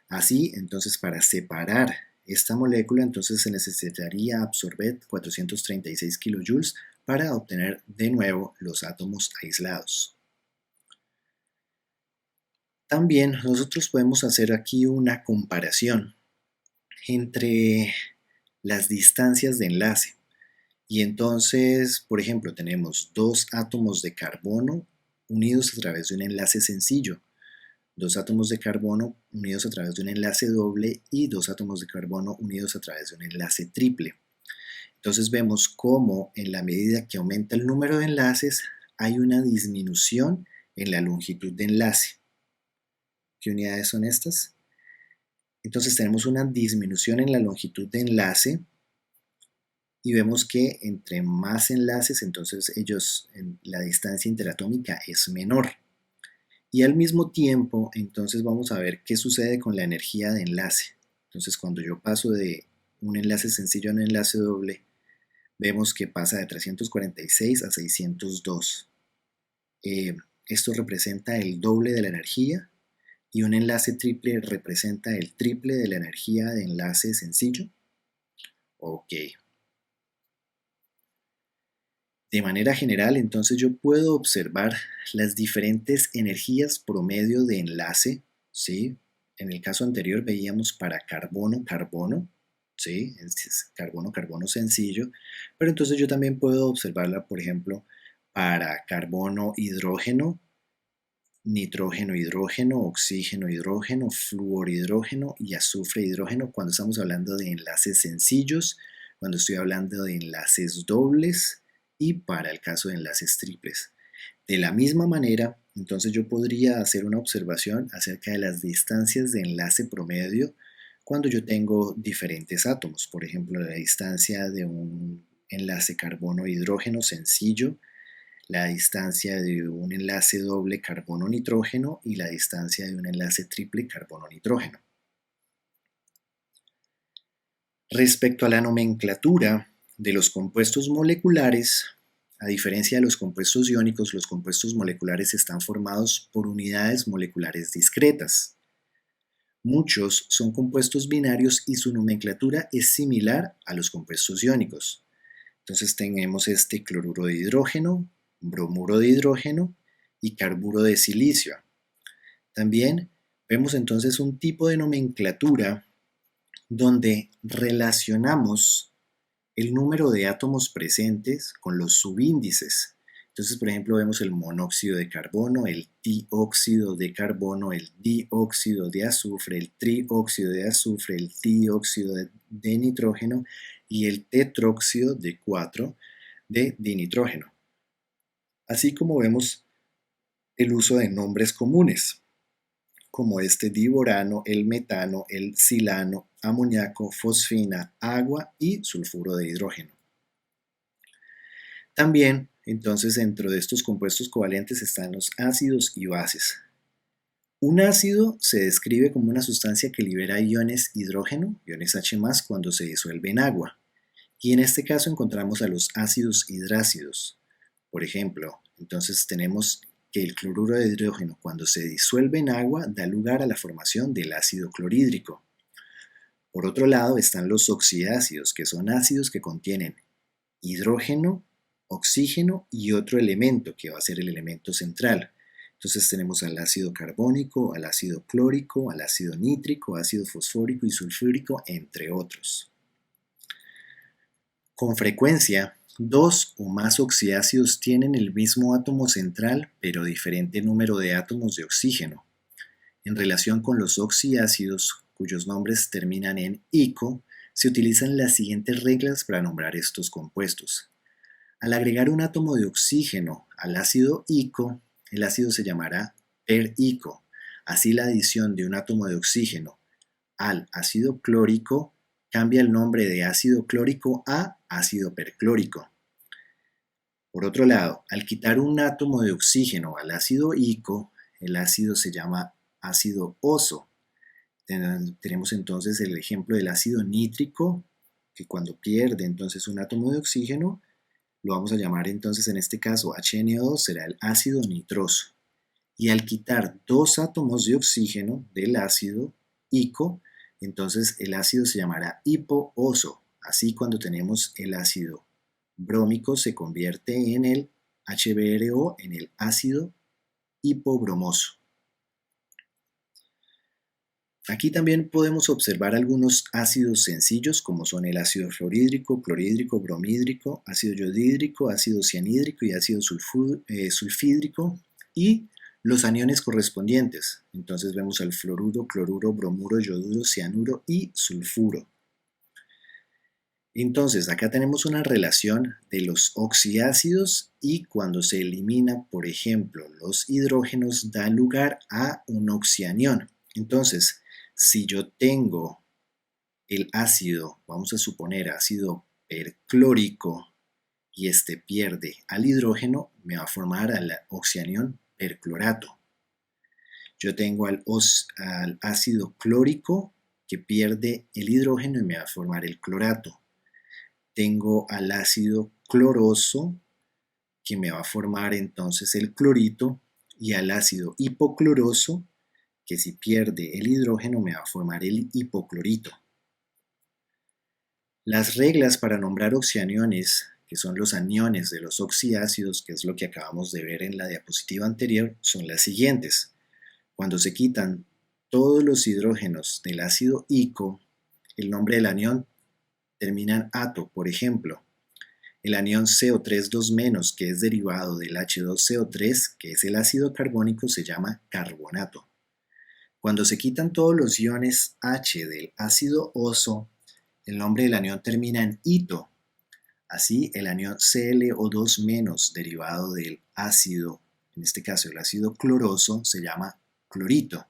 Así, entonces para separar esta molécula entonces se necesitaría absorber 436 kilojoules para obtener de nuevo los átomos aislados. También nosotros podemos hacer aquí una comparación entre las distancias de enlace. Y entonces, por ejemplo, tenemos dos átomos de carbono unidos a través de un enlace sencillo, dos átomos de carbono unidos a través de un enlace doble y dos átomos de carbono unidos a través de un enlace triple. Entonces vemos cómo en la medida que aumenta el número de enlaces hay una disminución en la longitud de enlace. ¿Qué unidades son estas? Entonces tenemos una disminución en la longitud de enlace y vemos que entre más enlaces, entonces la distancia interatómica es menor. Y al mismo tiempo, entonces vamos a ver qué sucede con la energía de enlace. Entonces cuando yo paso de un enlace sencillo a un enlace doble, vemos que pasa de 346 a 602. Esto representa el doble de la energía y un enlace triple representa el triple de la energía de enlace sencillo. Ok. De manera general, entonces yo puedo observar las diferentes energías promedio de enlace, ¿sí? En el caso anterior veíamos para carbono-carbono, ¿sí? Es carbono-carbono sencillo, pero entonces yo también puedo observarla, por ejemplo, para carbono-hidrógeno, nitrógeno-hidrógeno, oxígeno-hidrógeno, flúor-hidrógeno y azufre-hidrógeno cuando estamos hablando de enlaces sencillos, cuando estoy hablando de enlaces dobles y para el caso de enlaces triples. De la misma manera, entonces yo podría hacer una observación acerca de las distancias de enlace promedio cuando yo tengo diferentes átomos. Por ejemplo, la distancia de un enlace carbono-hidrógeno sencillo, la distancia de un enlace doble carbono-nitrógeno y la distancia de un enlace triple carbono-nitrógeno. Respecto a la nomenclatura de los compuestos moleculares, a diferencia de los compuestos iónicos, los compuestos moleculares están formados por unidades moleculares discretas. Muchos son compuestos binarios y su nomenclatura es similar a los compuestos iónicos. Entonces tenemos este cloruro de hidrógeno, bromuro de hidrógeno y carburo de silicio. También vemos entonces un tipo de nomenclatura donde relacionamos el número de átomos presentes con los subíndices. Entonces, por ejemplo, vemos el monóxido de carbono, el dióxido de carbono, el dióxido de azufre, el trióxido de azufre, el dióxido de nitrógeno y el tetróxido de 4 de dinitrógeno. Así como vemos el uso de nombres comunes, como este diborano, el metano, el silano, amoníaco, fosfina, agua y sulfuro de hidrógeno. También, entonces, dentro de estos compuestos covalentes están los ácidos y bases. Un ácido se describe como una sustancia que libera iones hidrógeno, iones H+, cuando se disuelve en agua. Y en este caso encontramos a los ácidos hidrácidos. Por ejemplo, entonces tenemos que el cloruro de hidrógeno cuando se disuelve en agua da lugar a la formación del ácido clorhídrico. Por otro lado están los oxidácidos, que son ácidos que contienen hidrógeno, oxígeno y otro elemento que va a ser el elemento central. Entonces tenemos al ácido carbónico, al ácido clórico, al ácido nítrico, ácido fosfórico y sulfúrico, entre otros. Con frecuencia, dos o más oxidácidos tienen el mismo átomo central, pero diferente número de átomos de oxígeno. En relación con los oxidácidos, cuyos nombres terminan en -ico, se utilizan las siguientes reglas para nombrar estos compuestos. Al agregar un átomo de oxígeno al ácido ico, el ácido se llamará perico. Así la adición de un átomo de oxígeno al ácido clórico cambia el nombre de ácido clórico a ácido perclórico. Por otro lado, al quitar un átomo de oxígeno al ácido ico, el ácido se llama ácido oso. Tenemos entonces el ejemplo del ácido nítrico, que cuando pierde entonces un átomo de oxígeno, lo vamos a llamar entonces en este caso HNO2, será el ácido nitroso. Y al quitar dos átomos de oxígeno del ácido ico, entonces el ácido se llamará hipooso. Así cuando tenemos el ácido brómico se convierte en el HBrO, en el ácido hipobromoso. Aquí también podemos observar algunos ácidos sencillos como son el ácido fluorhídrico, clorhídrico, bromhídrico, ácido yodhídrico, ácido cianhídrico y ácido sulfídrico y los aniones correspondientes. Entonces vemos el fluoruro, cloruro, bromuro, yoduro, cianuro y sulfuro. Entonces acá tenemos una relación de los oxiácidos y cuando se elimina, por ejemplo, los hidrógenos da lugar a un oxianión. Entonces, si yo tengo el ácido, vamos a suponer ácido perclórico, y este pierde al hidrógeno, me va a formar al oxianión perclorato. Yo tengo al ácido clórico que pierde el hidrógeno y me va a formar el clorato. Tengo al ácido cloroso que me va a formar entonces el clorito y al ácido hipocloroso que si pierde el hidrógeno me va a formar el hipoclorito. Las reglas para nombrar oxianiones, que son los aniones de los oxiácidos, que es lo que acabamos de ver en la diapositiva anterior, son las siguientes. Cuando se quitan todos los hidrógenos del ácido ico, el nombre del anión termina en ato. Por ejemplo, el anión CO3 2-, que es derivado del H2CO3, que es el ácido carbónico, se llama carbonato. Cuando se quitan todos los iones H del ácido oso, el nombre del anión termina en ito. Así, el anión ClO2-, derivado del ácido, en este caso el ácido cloroso, se llama clorito.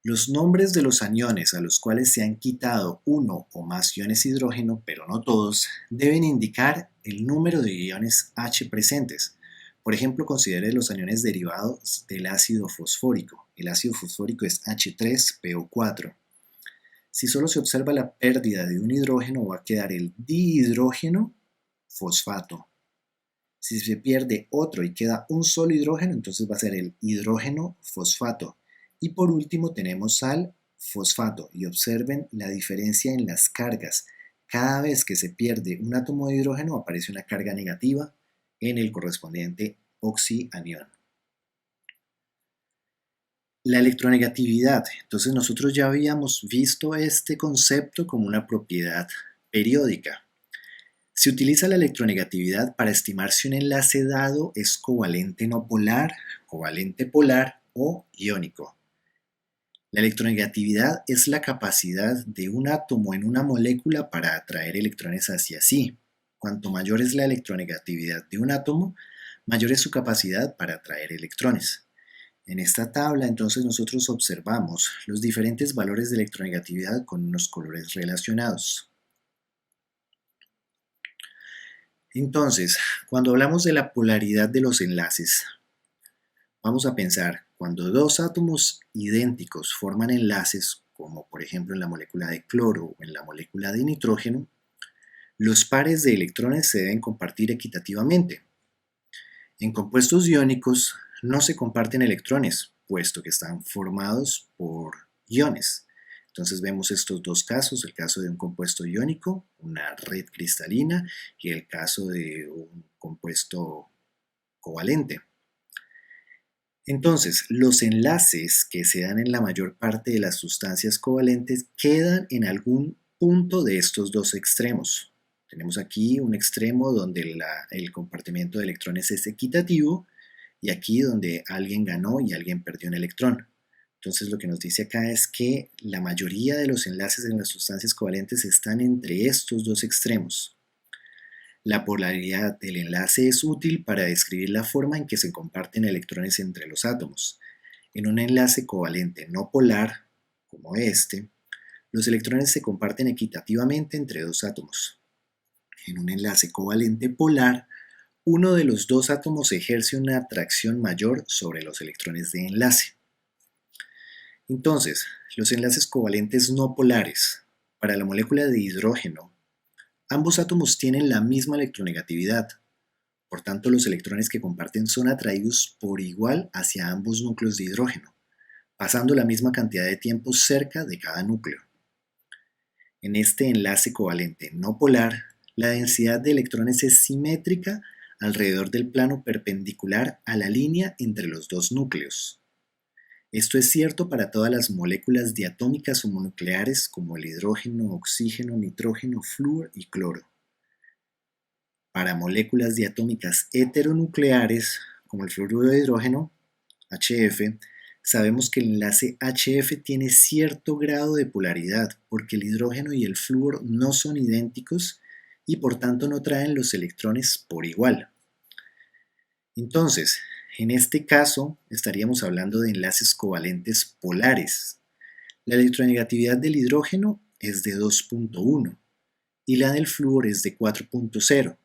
Los nombres de los aniones a los cuales se han quitado uno o más iones hidrógeno, pero no todos, deben indicar el número de iones H presentes. Por ejemplo, considere los aniones derivados del ácido fosfórico. El ácido fosfórico es H3PO4. Si solo se observa la pérdida de un hidrógeno, va a quedar el dihidrógeno fosfato. Si se pierde otro y queda un solo hidrógeno, entonces va a ser el hidrógeno fosfato. Y por último tenemos al fosfato. Y observen la diferencia en las cargas. Cada vez que se pierde un átomo de hidrógeno aparece una carga negativa en el correspondiente oxianión. La electronegatividad. Entonces nosotros ya habíamos visto este concepto como una propiedad periódica. Se utiliza la electronegatividad para estimar si un enlace dado es covalente no polar, covalente polar o iónico. La electronegatividad es la capacidad de un átomo en una molécula para atraer electrones hacia sí. Cuanto mayor es la electronegatividad de un átomo, mayor es su capacidad para atraer electrones. En esta tabla entonces nosotros observamos los diferentes valores de electronegatividad con unos colores relacionados. Entonces, cuando hablamos de la polaridad de los enlaces, vamos a pensar, cuando dos átomos idénticos forman enlaces, como por ejemplo en la molécula de cloro o en la molécula de nitrógeno, los pares de electrones se deben compartir equitativamente. En compuestos iónicos no se comparten electrones, puesto que están formados por iones. Entonces vemos estos dos casos, el caso de un compuesto iónico, una red cristalina, y el caso de un compuesto covalente. Entonces, los enlaces que se dan en la mayor parte de las sustancias covalentes quedan en algún punto de estos dos extremos. Tenemos aquí un extremo donde el compartimiento de electrones es equitativo y aquí donde alguien ganó y alguien perdió un electrón. Entonces lo que nos dice acá es que la mayoría de los enlaces en las sustancias covalentes están entre estos dos extremos. La polaridad del enlace es útil para describir la forma en que se comparten electrones entre los átomos. En un enlace covalente no polar, como este, los electrones se comparten equitativamente entre dos átomos. En un enlace covalente polar, uno de los dos átomos ejerce una atracción mayor sobre los electrones de enlace. Entonces, los enlaces covalentes no polares. Para la molécula de hidrógeno, ambos átomos tienen la misma electronegatividad. Por tanto, los electrones que comparten son atraídos por igual hacia ambos núcleos de hidrógeno, pasando la misma cantidad de tiempo cerca de cada núcleo. En este enlace covalente no polar, la densidad de electrones es simétrica alrededor del plano perpendicular a la línea entre los dos núcleos. Esto es cierto para todas las moléculas diatómicas homonucleares como el hidrógeno, oxígeno, nitrógeno, flúor y cloro. Para moléculas diatómicas heteronucleares como el fluoruro de hidrógeno, HF, sabemos que el enlace HF tiene cierto grado de polaridad porque el hidrógeno y el flúor no son idénticos y por tanto no traen los electrones por igual. Entonces, en este caso estaríamos hablando de enlaces covalentes polares. La electronegatividad del hidrógeno es de 2.1 y la del flúor es de 4.0.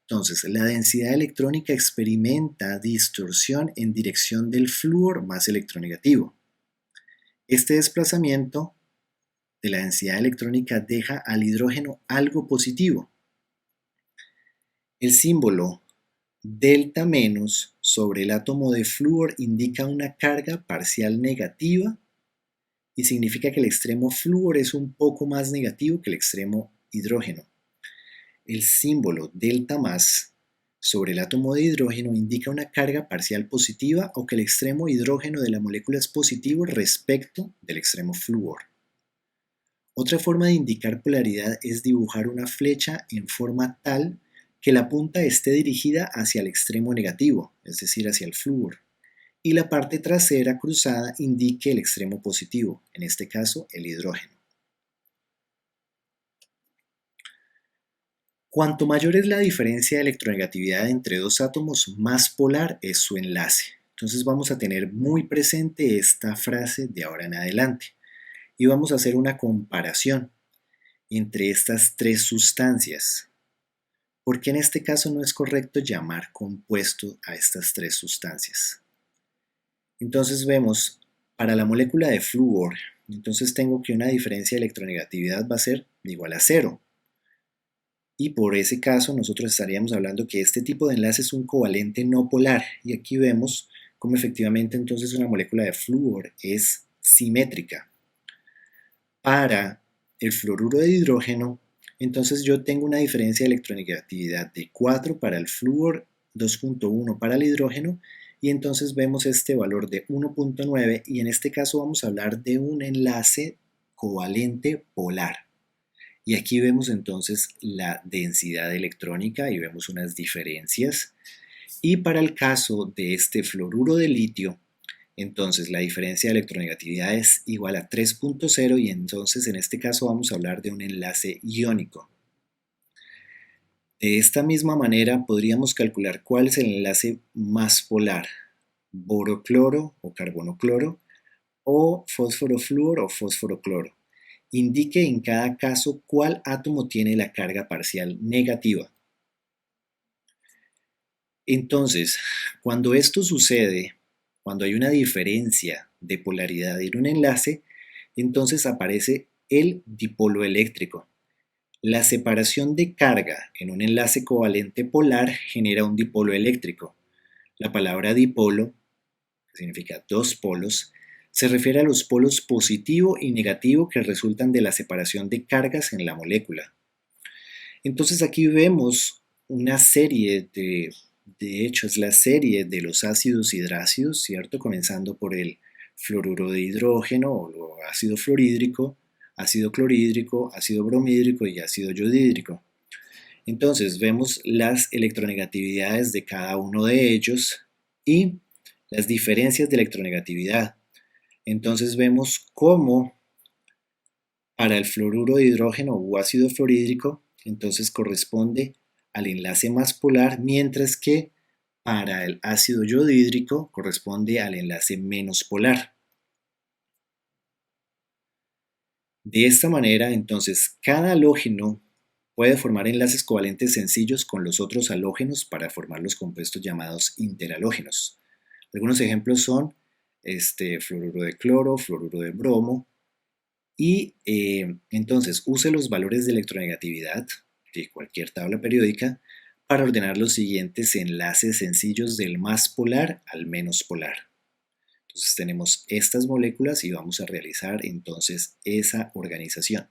Entonces, la densidad electrónica experimenta distorsión en dirección del flúor más electronegativo. Este desplazamiento de la densidad electrónica deja al hidrógeno algo positivo. El símbolo delta menos sobre el átomo de flúor indica una carga parcial negativa y significa que el extremo flúor es un poco más negativo que el extremo hidrógeno. El símbolo delta más sobre el átomo de hidrógeno indica una carga parcial positiva o que el extremo hidrógeno de la molécula es positivo respecto del extremo flúor. Otra forma de indicar polaridad es dibujar una flecha en forma tal que la punta esté dirigida hacia el extremo negativo, es decir, hacia el flúor, y la parte trasera cruzada indique el extremo positivo, en este caso el hidrógeno. Cuanto mayor es la diferencia de electronegatividad entre dos átomos, más polar es su enlace. Entonces vamos a tener muy presente esta frase de ahora en adelante y vamos a hacer una comparación entre estas tres sustancias. ¿Por qué en este caso no es correcto llamar compuesto a estas tres sustancias? Entonces vemos, para la molécula de flúor, entonces tengo que una diferencia de electronegatividad va a ser igual a 0. Y por ese caso nosotros estaríamos hablando que este tipo de enlace es un covalente no polar. Y aquí vemos cómo efectivamente entonces una molécula de flúor es simétrica. Para el fluoruro de hidrógeno, entonces yo tengo una diferencia de electronegatividad de 4 para el flúor, 2.1 para el hidrógeno, y entonces vemos este valor de 1.9 y en este caso vamos a hablar de un enlace covalente polar. Y aquí vemos entonces la densidad electrónica y vemos unas diferencias. Y para el caso de este fluoruro de litio, entonces la diferencia de electronegatividad es igual a 3.0 y entonces en este caso vamos a hablar de un enlace iónico. De esta misma manera podríamos calcular cuál es el enlace más polar, boro-cloro o carbono-cloro o fósforo-flúor o fósforo-cloro. Indique en cada caso cuál átomo tiene la carga parcial negativa. Entonces, cuando esto sucede, cuando hay una diferencia de polaridad en un enlace, entonces aparece el dipolo eléctrico. La separación de carga en un enlace covalente polar genera un dipolo eléctrico. La palabra dipolo, que significa dos polos, se refiere a los polos positivo y negativo que resultan de la separación de cargas en la molécula. Entonces aquí vemos una serie de hecho es la serie de los ácidos hidrácidos, ¿cierto? Comenzando por el fluoruro de hidrógeno o ácido fluorhídrico, ácido clorhídrico, ácido bromhídrico y ácido yodhídrico. Entonces vemos las electronegatividades de cada uno de ellos y las diferencias de electronegatividad. Entonces vemos cómo para el fluoruro de hidrógeno o ácido fluorhídrico, entonces corresponde al enlace más polar, mientras que para el ácido yodhídrico corresponde al enlace menos polar. De esta manera, entonces, cada halógeno puede formar enlaces covalentes sencillos con los otros halógenos para formar los compuestos llamados interhalógenos. Algunos ejemplos son fluoruro de cloro, fluoruro de bromo, y entonces use los valores de electronegatividad de cualquier tabla periódica para ordenar los siguientes enlaces sencillos del más polar al menos polar. Entonces tenemos estas moléculas y vamos a realizar entonces esa organización.